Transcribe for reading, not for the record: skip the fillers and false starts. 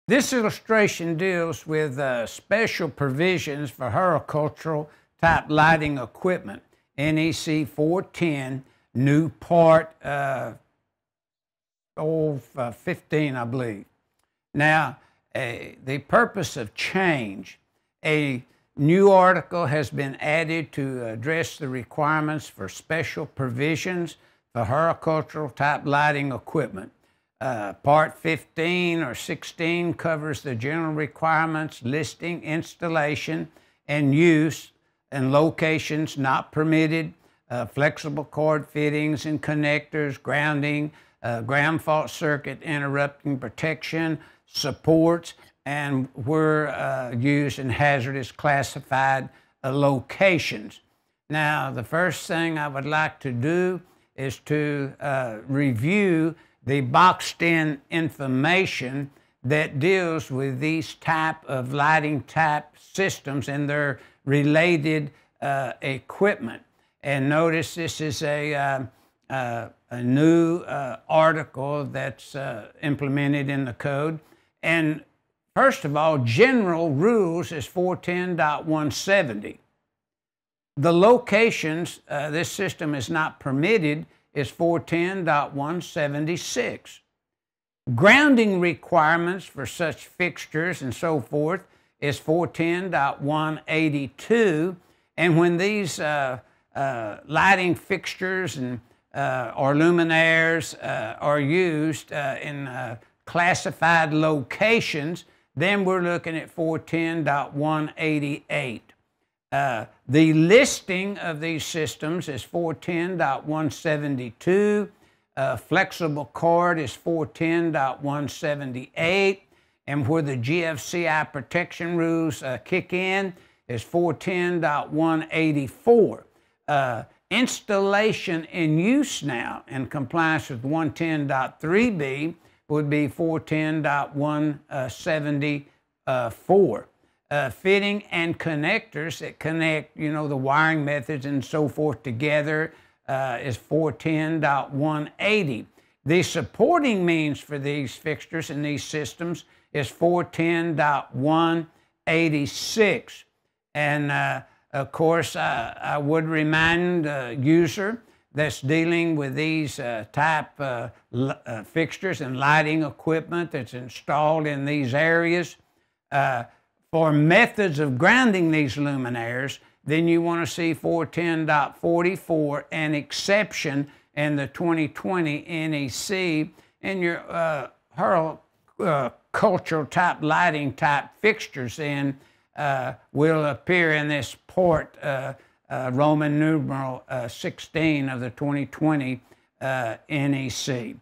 This illustration deals with special provisions for horticultural type lighting equipment, NEC 410, new part 15, I believe. Now, the purpose of change, a new article has been added to address the requirements for special provisions for horticultural type lighting equipment. Part 15 or 16 covers the general requirements, listing, installation, and use in locations not permitted, flexible cord fittings and connectors, grounding, ground fault circuit interrupting protection, supports, and were used in hazardous classified locations. Now, the first thing I would like to do is to review the boxed-in information that deals with these type of lighting type systems and their related equipment. And notice this is a new article that's implemented in the code. And first of all, general rules is 410.170. The locations this system is not permitted is 410.176. Grounding requirements for such fixtures and so forth is 410.182. And when these lighting fixtures and or luminaires are used in classified locations, then we're looking at 410.188. The listing of these systems is 410.172. Flexible cord is 410.178. And where the GFCI protection rules kick in is 410.184. Installation in use now in compliance with 110.3b would be 410.174. Fitting and connectors that connect, the wiring methods and so forth together is 410.180. The supporting means for these fixtures and these systems is 410.186. And of course, I would remind the user that's dealing with these type fixtures and lighting equipment that's installed in these areas, for methods of grounding these luminaires, then you want to see 410.44, an exception in the 2020 NEC, and your horticultural type lighting type fixtures then will appear in this port Roman numeral 16 of the 2020 NEC.